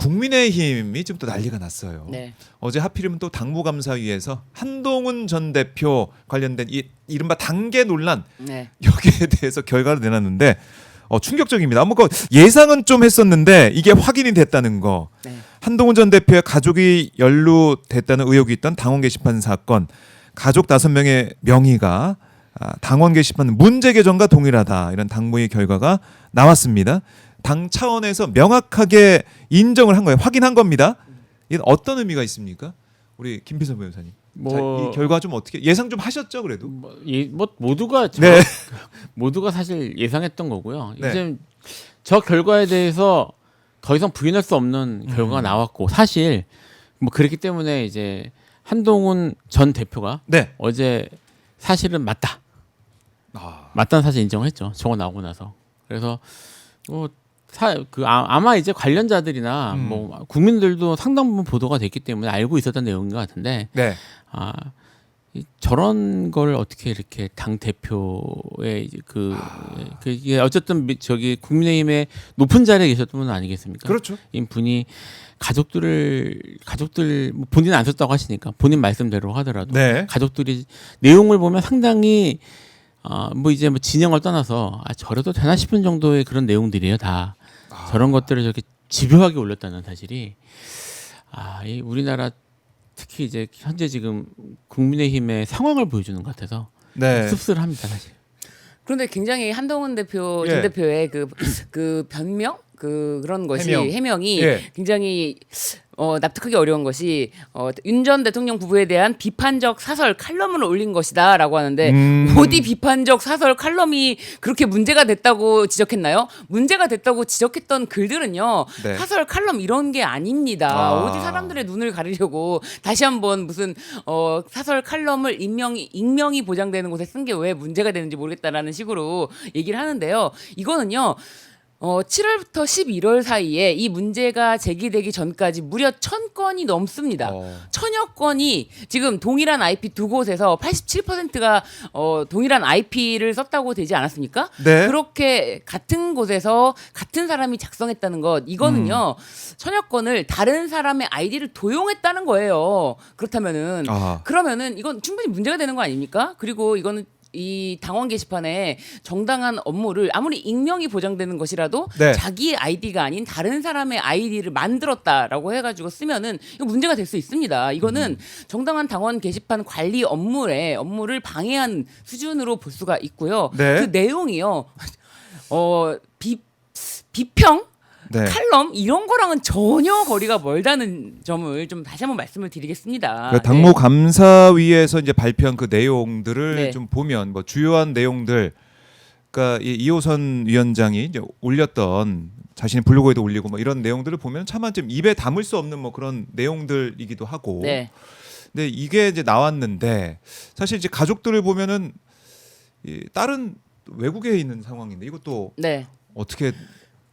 국민의힘이 지금 또 난리가 났어요. 네. 어제 하필이면 또 당무감사위에서 한동훈 전 대표 관련된 이른바 단계 논란 네. 여기에 대해서 결과를 내놨는데 충격적입니다. 뭐 예상은 좀 했었는데 이게 확인이 됐다는 거. 네. 한동훈 전 대표의 가족이 연루됐다는 의혹이 있던 당원 게시판 사건. 가족 5명의 명의가 당원 게시판 문제 계정과 동일하다. 이런 당무의 결과가 나왔습니다. 당 차원에서 명확하게 인정을 한 거예요. 확인한 겁니다. 이건 어떤 의미가 있습니까? 우리 김필선 변호사님. 자, 이 결과 좀 어떻게 예상 좀 하셨죠, 그래도? 모두가 네. 모두가 사실 예상했던 거고요. 네. 이제 저 결과에 대해서 더 이상 부인할 수 없는 결과가 나왔고 사실 뭐 그렇기 때문에 이제 한동훈 전 대표가 네. 어제 사실은 맞다. 맞다는 사실 인정했죠. 저거 나오고 나서. 그래서 아마 이제 관련자들이나 뭐 국민들도 상당 부분 보도가 됐기 때문에 알고 있었던 내용인 것 같은데 네. 저런 걸 어떻게 이렇게 당 대표의 이제 이게 어쨌든 저기 국민의힘의 높은 자리에 계셨던 분은 아니겠습니까? 그렇죠. 이 분이 가족들 뭐 본인 안 썼다고 하시니까 본인 말씀대로 하더라도 네. 가족들이 내용을 보면 상당히 뭐 이제 뭐 진영을 떠나서 저래도 되나 싶은 정도의 그런 내용들이에요. 다 저런 것들을 저렇게 집요하게 올렸다는 사실이 이 우리나라 특히 이제 현재 지금 국민의힘의 상황을 보여주는 것 같아서 네. 씁쓸합니다 사실. 그런데 굉장히 한동훈 대표 예. 전 대표의 그 변명 그런 것이 해명이 예. 굉장히 납득하기 어려운 것이 윤 전 대통령 부부에 대한 비판적 사설 칼럼을 올린 것이다라고 하는데 어디 비판적 사설 칼럼이 그렇게 문제가 됐다고 지적했나요? 문제가 됐다고 지적했던 글들은요. 네. 사설 칼럼 이런 게 아닙니다. 어디 사람들의 눈을 가리려고 다시 한번 무슨 사설 칼럼을 익명이 보장되는 곳에 쓴 게 왜 문제가 되는지 모르겠다라는 식으로 얘기를 하는데요. 이거는요. 7월부터 11월 사이에 이 문제가 제기되기 전까지 무려 1,000건이 넘습니다. 1,000여 건이 지금 동일한 IP 두 곳에서 87%가 동일한 IP를 썼다고 되지 않았습니까? 네. 그렇게 같은 곳에서 같은 사람이 작성했다는 것 이거는요. 1,000여 건을 다른 사람의 아이디를 도용했다는 거예요. 그러면은 이건 충분히 문제가 되는 거 아닙니까? 그리고 이거는 이 당원 게시판에 정당한 업무를 아무리 익명이 보장되는 것이라도 네. 자기 아이디가 아닌 다른 사람의 아이디를 만들었다라고 해가지고 쓰면은 이거 문제가 될 수 있습니다. 이거는 정당한 당원 게시판 관리 업무를 방해한 수준으로 볼 수가 있고요. 네. 그 내용이요. 비평 네. 칼럼 이런 거랑은 전혀 거리가 멀다는 점을 좀 다시 한번 말씀을 드리겠습니다. 그러니까 당무 감사위에서 이제 발표한 그 내용들을 네. 좀 보면 뭐 주요한 내용들, 그러니까 이호선 위원장이 이제 올렸던 자신의 블로그에도 올리고 뭐 이런 내용들을 보면 차마 좀 입에 담을 수 없는 뭐 그런 내용들이기도 하고. 네. 근데 이게 이제 나왔는데 사실 이제 가족들을 보면은 딸은 외국에 있는 상황인데 이것도 네. 어떻게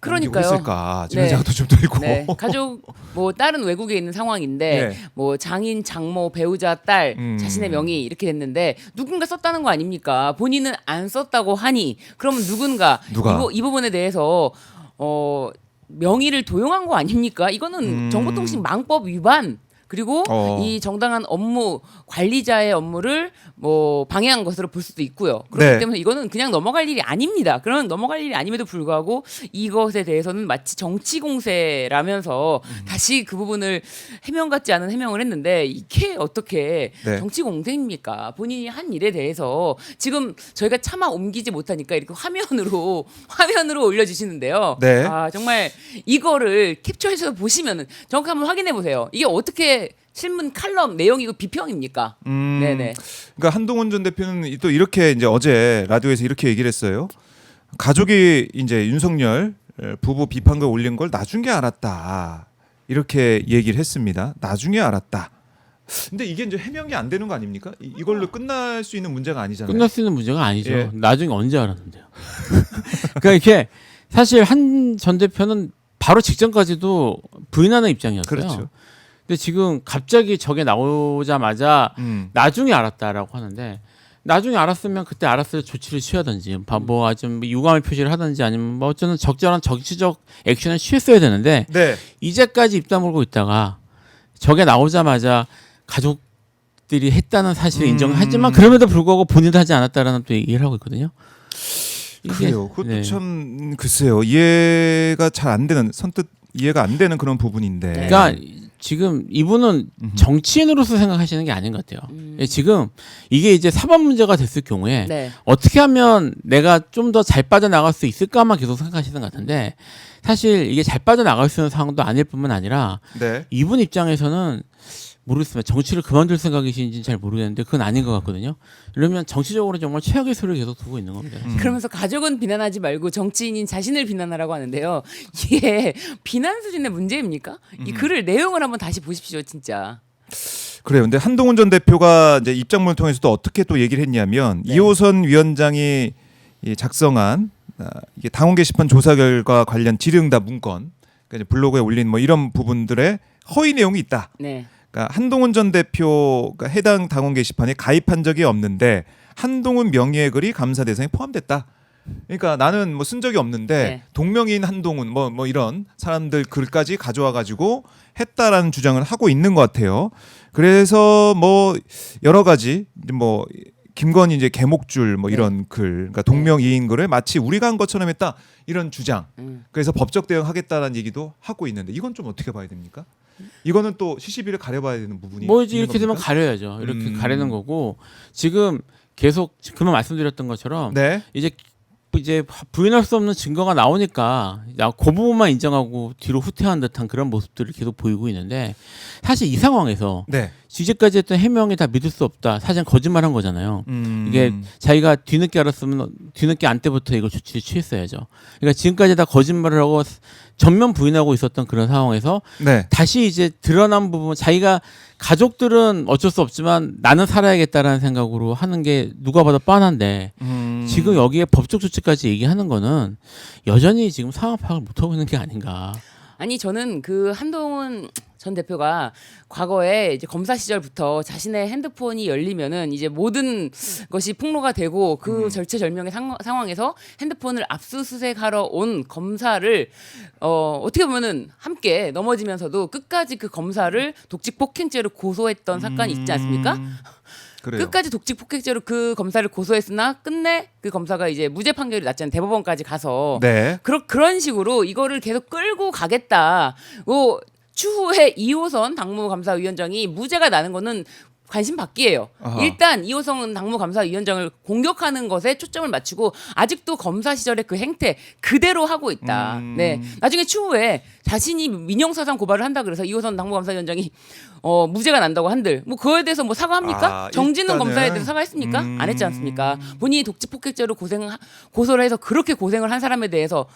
그러니까요. 했을까 지금 생각도 좀 들고. 네. 가족 뭐 딸은 외국에 있는 상황인데 네. 뭐 장인, 장모, 배우자, 딸 자신의 명의 이렇게 됐는데 누군가 썼다는 거 아닙니까? 본인은 안 썼다고 하니 그러면 누가? 이 부분에 대해서 명의를 도용한 거 아닙니까? 이거는 정보통신망법 위반. 그리고 이 정당한 업무 관리자의 업무를 뭐 방해한 것으로 볼 수도 있고요. 그렇기 네. 때문에 이거는 그냥 넘어갈 일이 아닙니다. 그런 넘어갈 일이 아님에도 불구하고 이것에 대해서는 마치 정치 공세라면서 다시 그 부분을 해명 같지 않은 해명을 했는데 이게 어떻게 네. 정치 공세입니까? 본인이 한 일에 대해서 지금 저희가 차마 옮기지 못하니까 이렇게 화면으로 올려주시는데요. 네. 정말 이거를 캡처해서 보시면은 정확히 한번 확인해 보세요. 이게 어떻게 신문 칼럼 내용이고 비평입니까? 네네. 그러니까 한동훈 전 대표는 또 이렇게 이제 어제 라디오에서 이렇게 얘기를 했어요. 가족이 이제 윤석열 부부 비판글 올린 걸 나중에 알았다. 이렇게 얘기를 했습니다. 나중에 알았다. 근데 이게 이제 해명이 안 되는 거 아닙니까? 이걸로 끝날 수 있는 문제가 아니잖아요. 끝날 수 있는 문제가 아니죠. 예. 나중에 언제 알았는데요. 그러니까 이렇게 사실 한 전 대표는 바로 직전까지도 부인하는 입장이었어요. 그렇죠. 근데 지금 갑자기 저게 나오자마자 나중에 알았다라고 하는데 나중에 알았으면 그때 알았을 때 조치를 취하든지 뭐 아좀 유감의 표시를 하든지 아니면 뭐 어쩌면 적절한 정치적 액션을 취했어야 되는데 네. 이제까지 입 다물고 있다가 저게 나오자마자 가족들이 했다는 사실을 인정하지만 그럼에도 불구하고 본인도 하지 않았다라는 또 얘기를 하고 있거든요. 이게- 그래요. 그것도 네. 참 글쎄요. 이해가 잘 안 되는 선뜻 이해가 안 되는 그런 부분인데. 그러니까 지금 이분은 정치인으로서 생각하시는 게 아닌 것 같아요. 지금 이게 이제 사법 문제가 됐을 경우에 네. 어떻게 하면 내가 좀 더 잘 빠져나갈 수 있을까만 계속 생각하시는 것 같은데 사실 이게 잘 빠져나갈 수 있는 상황도 아닐 뿐만 아니라 네. 이분 입장에서는 모르겠습니다. 정치를 그만둘 생각이신지는 잘 모르겠는데 그건 아닌 것 같거든요. 이러면 정치적으로 정말 최악의 소리를 계속 두고 있는 겁니다. 그러면서 가족은 비난하지 말고 정치인인 자신을 비난하라고 하는데요. 이게 비난 수준의 문제입니까? 이 글을 내용을 한번 다시 보십시오, 진짜. 그래요. 근데 한동훈 전 대표가 이제 입장문을 통해서도 어떻게 또 얘기를 했냐면 네. 이호선 위원장이 이 작성한 이게 당원 게시판 조사 결과 관련 질의응답 문건, 그러니까 이제 블로그에 올린 뭐 이런 부분들에 허위 내용이 있다. 네. 그러니까 한동훈 전 대표가 해당 당원 게시판에 가입한 적이 없는데 한동훈 명의의 글이 감사 대상에 포함됐다. 그러니까 나는 뭐 쓴 적이 없는데 네. 동명이인 한동훈 뭐 이런 사람들 글까지 가져와 가지고 했다라는 주장을 하고 있는 것 같아요. 그래서 뭐 여러 가지 뭐 김건희 이제 개목줄 뭐 이런 글, 그러니까 동명이인 글을 마치 우리가 한 것처럼 했다 이런 주장. 그래서 법적 대응하겠다라는 얘기도 하고 있는데 이건 좀 어떻게 봐야 됩니까? 이거는 또 시시비를 가려봐야 되는 부분이 뭐 있는 이렇게 되면 겁니까? 가려야죠. 이렇게 가리는 거고 지금 계속 그만 말씀드렸던 것처럼 네. 이제 부인할 수 없는 증거가 나오니까 그 부분만 인정하고 뒤로 후퇴한 듯한 그런 모습들을 계속 보이고 있는데 사실 이 상황에서 네. 이제까지 했던 해명이 다 믿을 수 없다. 사실 거짓말한 거잖아요. 이게 자기가 뒤늦게 알았으면 뒤늦게 안 때부터 이걸 조치를 취했어야죠. 그러니까 지금까지 다 거짓말을 하고 전면 부인하고 있었던 그런 상황에서 네. 다시 이제 드러난 부분 자기가 가족들은 어쩔 수 없지만 나는 살아야겠다라는 생각으로 하는 게 누가 봐도 뻔한데 지금 여기에 법적 조치까지 얘기하는 거는 여전히 지금 상황 파악을 못하고 있는 게 아닌가. 아니 저는 그 한동훈 전 대표가 과거에 이제 검사 시절부터 자신의 핸드폰이 열리면은 이제 모든 것이 폭로가 되고 그 절체절명의 상황에서 핸드폰을 압수수색하러 온 검사를 어떻게 보면은 함께 넘어지면서도 끝까지 그 검사를 독직 폭행죄로 고소했던 사건이 있지 않습니까? 그래요. 끝까지 독직 폭행죄로 그 검사를 고소했으나 끝내 그 검사가 이제 무죄 판결이 났잖아요. 대법원까지 가서 네. 그런 식으로 이거를 계속 끌고 가겠다. 추후에 이호선 당무감사위원장이 무죄가 나는 거는 관심 받기예요. 아하. 일단 이호선 당무감사위원장을 공격하는 것에 초점을 맞추고 아직도 검사 시절의 그 행태 그대로 하고 있다. 네, 나중에 추후에 자신이 민형사상 고발을 한다 그래서 이호선 당무감사위원장이 무죄가 난다고 한들 뭐 그거에 대해서 뭐 사과합니까? 정진은 일단은 검사에 대해서 사과했습니까? 안 했지 않습니까? 본인이 독직 폭행죄로 고소를 해서 그렇게 고생을 한 사람에 대해서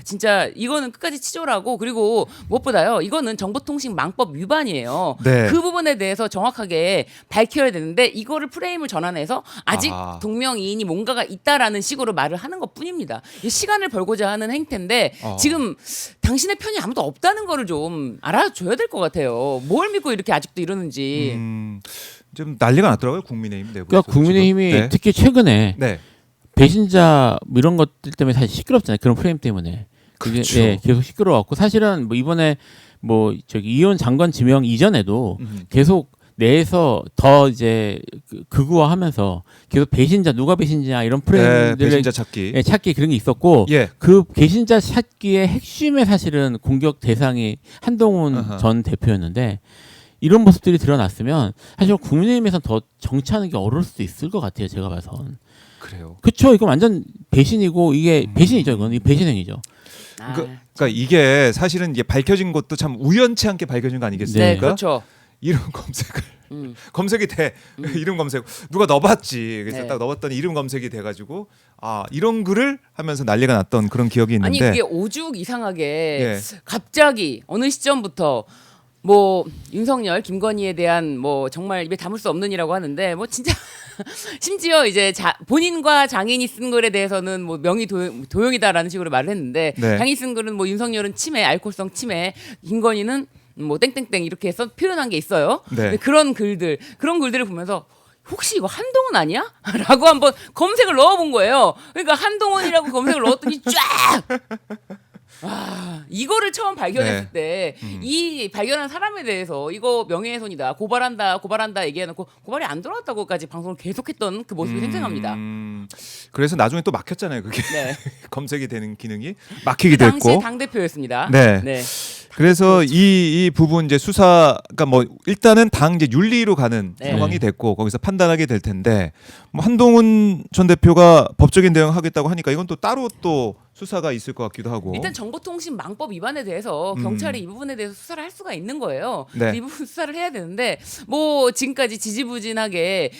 진짜 이거는 끝까지 치졸하고 그리고 무엇보다요 이거는 정보통신망법 위반이에요. 네. 그 부분에 대해서 정확하게 밝혀야 되는데 이거를 프레임을 전환해서 아직 아하. 동명이인이 뭔가가 있다라는 식으로 말을 하는 것뿐입니다. 시간을 벌고자 하는 행태인데 지금 당신의 편이 아무도 없다는 거를 좀 알아줘야 될 것 같아요. 뭘 믿고 이렇게 아직도 이러는지. 좀 난리가 났더라고요 국민의힘 내부에서. 그러니까 국민의힘이 지금. 네. 특히 최근에 네. 배신자 뭐 이런 것들 때문에 사실 시끄럽잖아요. 그런 프레임 때문에. 그게 그렇죠. 예, 계속 시끄러웠고 사실은 뭐 이번에 뭐 이혼 장관 지명 이전에도 계속 내에서 더 이제 극우화하면서 계속 배신자 누가 배신자 이런 네, 프레임들을 배신자 찾기. 예, 찾기 그런 게 있었고 예. 그 배신자 찾기의 핵심의 사실은 공격 대상이 한동훈 아하. 전 대표였는데 이런 모습들이 드러났으면 사실 국민의힘에서 더 정치하는 게 어려울 수도 있을 것 같아요. 제가 봐선. 그래요. 그렇죠. 이거 완전 배신이고 이게 배신이죠. 이건 배신행위죠. 그러니까 이게 사실은 이게 밝혀진 것도 참 우연치 않게 밝혀진 거 아니겠습니까? 네, 그렇죠. 이름 검색을 검색이 돼. 이름 검색 누가 넣어봤지. 그래서 네. 딱 넣어봤더니 이름 검색이 돼가지고 이런 글을 하면서 난리가 났던 그런 기억이 있는데. 아니 그게 오죽 이상하게 예. 갑자기 어느 시점부터 뭐 윤석열, 김건희에 대한 뭐 정말 입에 담을 수 없는이라고 하는데 뭐 진짜 심지어 이제 본인과 장인이 쓴 글에 대해서는 뭐 명의 도용이다라는 식으로 말을 했는데 네. 장인이 쓴 글은 뭐 윤석열은 치매, 알코올성 치매, 김건희는 뭐 땡땡땡 이렇게 해서 표현한 게 있어요. 네. 그런 글들을 보면서 혹시 이거 한동훈 아니야? 라고 한번 검색을 넣어본 거예요. 그러니까 한동훈이라고 검색을 넣었더니 쫙! 와, 이거를 처음 발견했을 때 이 발견한 사람에 대해서 이거 명예훼손이다, 고발한다 얘기해놓고 고발이 안 들어왔다고까지 방송을 계속했던 그 모습이 생생합니다. 그래서 나중에 또 막혔잖아요. 그게 네. 검색이 되는 기능이 그 막히기도 당시 했고. 당 대표였습니다. 네. 그래서 이 부분 이제 수사가 뭐 일단은 당 이제 윤리로 가는 네. 상황이 됐고 거기서 판단하게 될 텐데 뭐 한동훈 전 대표가 법적인 대응하겠다고 하니까 이건 또 따로 또 수사가 있을 것 같기도 하고. 일단 정보통신망법 위반에 대해서 경찰이 이 부분에 대해서 수사를 할 수가 있는 거예요. 네. 이 부분 수사를 해야 되는데 뭐 지금까지 지지부진하게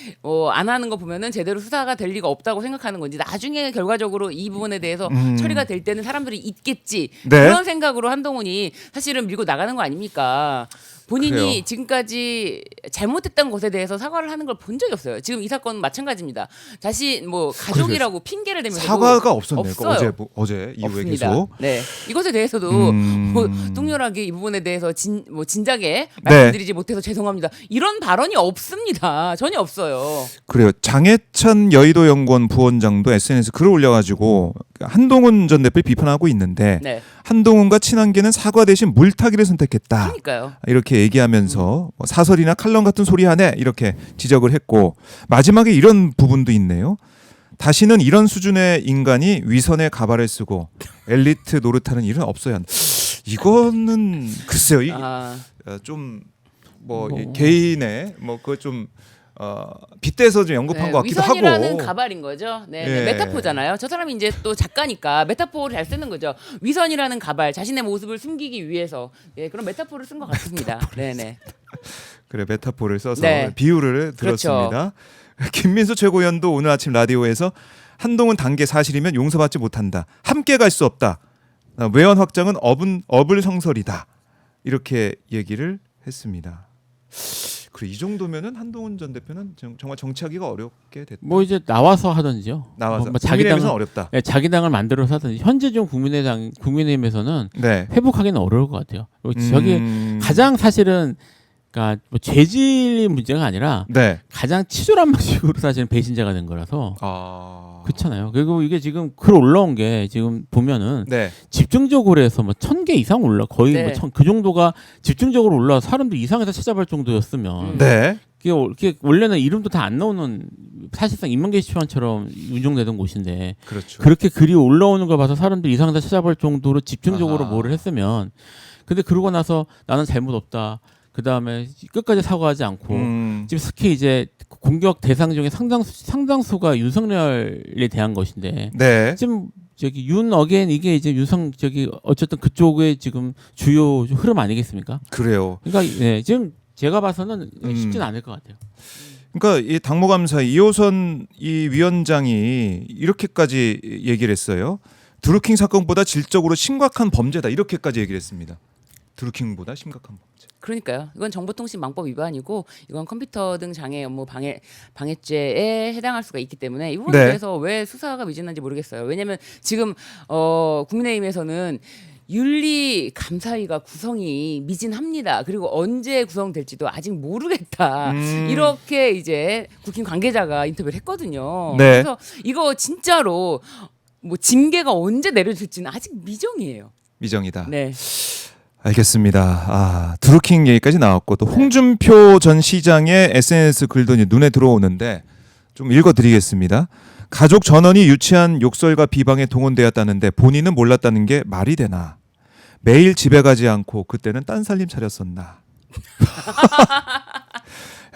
안 하는 거 보면은 제대로 수사가 될 리가 없다고 생각하는 건지 나중에 결과적으로 이 부분에 대해서 처리가 될 때는 사람들이 있겠지 네. 그런 생각으로 한동훈이 사실은 밀고 나가는 거 아닙니까? 본인이 그래요. 지금까지 잘못했던 것에 대해서 사과를 하는 걸 본 적이 없어요. 지금 이 사건은 마찬가지입니다. 자신 뭐 가족이라고 핑계를 대면서 사과가 없었네요. 없어요. 어제 이후에 없습니다. 계속. 네, 이것에 대해서도 음. 뭐 뚱렬하게 이 부분에 대해서 진작에 말씀드리지 못해서 죄송합니다. 이런 발언이 없습니다. 전혀 없어요. 그래요. 장해찬 여의도 연구원 부원장도 SNS 글을 올려가지고 한동훈 전 대표를 비판하고 있는데 네, 한동훈과 친한계는 사과 대신 물타기를 선택했다. 그러니까요. 이렇게 얘기하면서 뭐 사설이나 칼럼 같은 소리 하네 이렇게 지적을 했고 마지막에 이런 부분도 있네요. 다시는 이런 수준의 인간이 위선의 가발을 쓰고 엘리트 노릇하는 일은 없어야 한다. 이거는 글쎄요. 좀뭐 개인의 뭐 그거 좀 빗대서 좀 언급한 것 같기도 하고. 위선이라는 가발인 거죠. 네, 예. 메타포잖아요. 저 사람이 이제 또 작가니까 메타포를 잘 쓰는 거죠. 위선이라는 가발, 자신의 모습을 숨기기 위해서 그런 메타포를 쓴 것 같습니다. 네네. 그래 메타포를 써서 네. 비유를 들었습니다. 김민수 최고위원도 오늘 아침 라디오에서 한동훈 단계 사실이면 용서받지 못한다. 함께 갈 수 없다. 외연 확장은 어불성설이다. 이렇게 얘기를 했습니다. 그래 이 정도면은 한동훈 전 대표는 정말 정치하기가 어렵게 됐다. 뭐 이제 나와서 하든지요. 나와서 뭐 자기 국민의힘에서는 당은 어렵다. 네, 자기 당을 만들어서 하든지 현재 좀 국민의힘에서는 네. 회복하기는 어려울 것 같아요. 저기 가장 사실은 그러니까 뭐 죄질이 문제가 아니라 네. 가장 치졸한 방식으로 사실은 배신자가 된 거라서 그렇잖아요. 그리고 이게 지금 글 올라온 게 지금 보면은 네. 집중적으로 해서 뭐 1000개 이상 거의 네. 뭐 그 정도가 집중적으로 올라와서 사람들 이상해서 찾아볼 정도였으면 네. 이게 원래는 이름도 다 안 나오는 사실상 인명 게시판처럼 운영되던 곳인데 그렇죠. 그렇게 글이 올라오는 걸 봐서 사람들이 이상해서 찾아볼 정도로 집중적으로 아하. 뭐를 했으면 근데 그러고 나서 나는 잘못 없다. 그 다음에 끝까지 사과하지 않고 지금 특히 이제 공격 대상 중에 상당수가 윤석열에 대한 것인데 네. 지금 저기 윤 어게인 이게 이제 어쨌든 그쪽의 지금 주요 흐름 아니겠습니까? 그래요. 그러니까 지금 제가 봐서는 쉽지는 않을 것 같아요. 그러니까 이 당무감사 이호선 이 위원장이 이렇게까지 얘기를 했어요. 드루킹 사건보다 질적으로 심각한 범죄다 이렇게까지 얘기를 했습니다. 드루킹보다 심각한 범죄. 그러니까요. 이건 정보통신망법 위반이고 이건 컴퓨터 등 장애 업무 방해죄에 해당할 수가 있기 때문에 이 부분에 네. 대해서 왜 수사가 미진한지 모르겠어요. 왜냐하면 지금 국민의힘에서는 윤리감사위가 구성이 미진합니다. 그리고 언제 구성될지도 아직 모르겠다. 이렇게 이제 국힘 관계자가 인터뷰를 했거든요. 네. 그래서 이거 진짜로 뭐 징계가 언제 내려질지는 아직 미정이에요. 미정이다. 네. 알겠습니다. 드루킹 얘기까지 나왔고 또 홍준표 전 시장의 SNS 글도 이제 눈에 들어오는데 좀 읽어드리겠습니다. 가족 전원이 유치한 욕설과 비방에 동원되었다는데 본인은 몰랐다는 게 말이 되나? 매일 집에 가지 않고 그때는 딴 살림 차렸었나?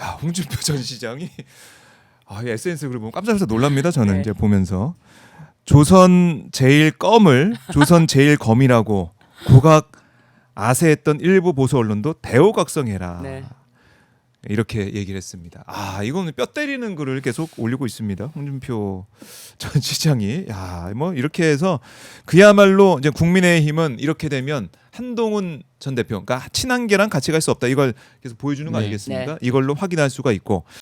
야, 홍준표 전 시장이 이 SNS 글을 보면 깜짝 놀라서 놀랍니다. 저는 네. 이제 보면서 조선 제일 검이라고 고각 아세했던 일부 보수 언론도 대우각성해라. 네. 이렇게 얘기를 했습니다. 이거는 뼈 때리는 글을 계속 올리고 있습니다. 홍준표 전 시장이 뭐 이렇게 해서 그야말로 이제 국민의힘은 이렇게 되면 한동훈 전 대표, 그러니까 친한계랑 같이 갈 수 없다. 이걸 계속 보여주는 거 네. 아니겠습니까? 네. 이걸로 확인할 수가 있고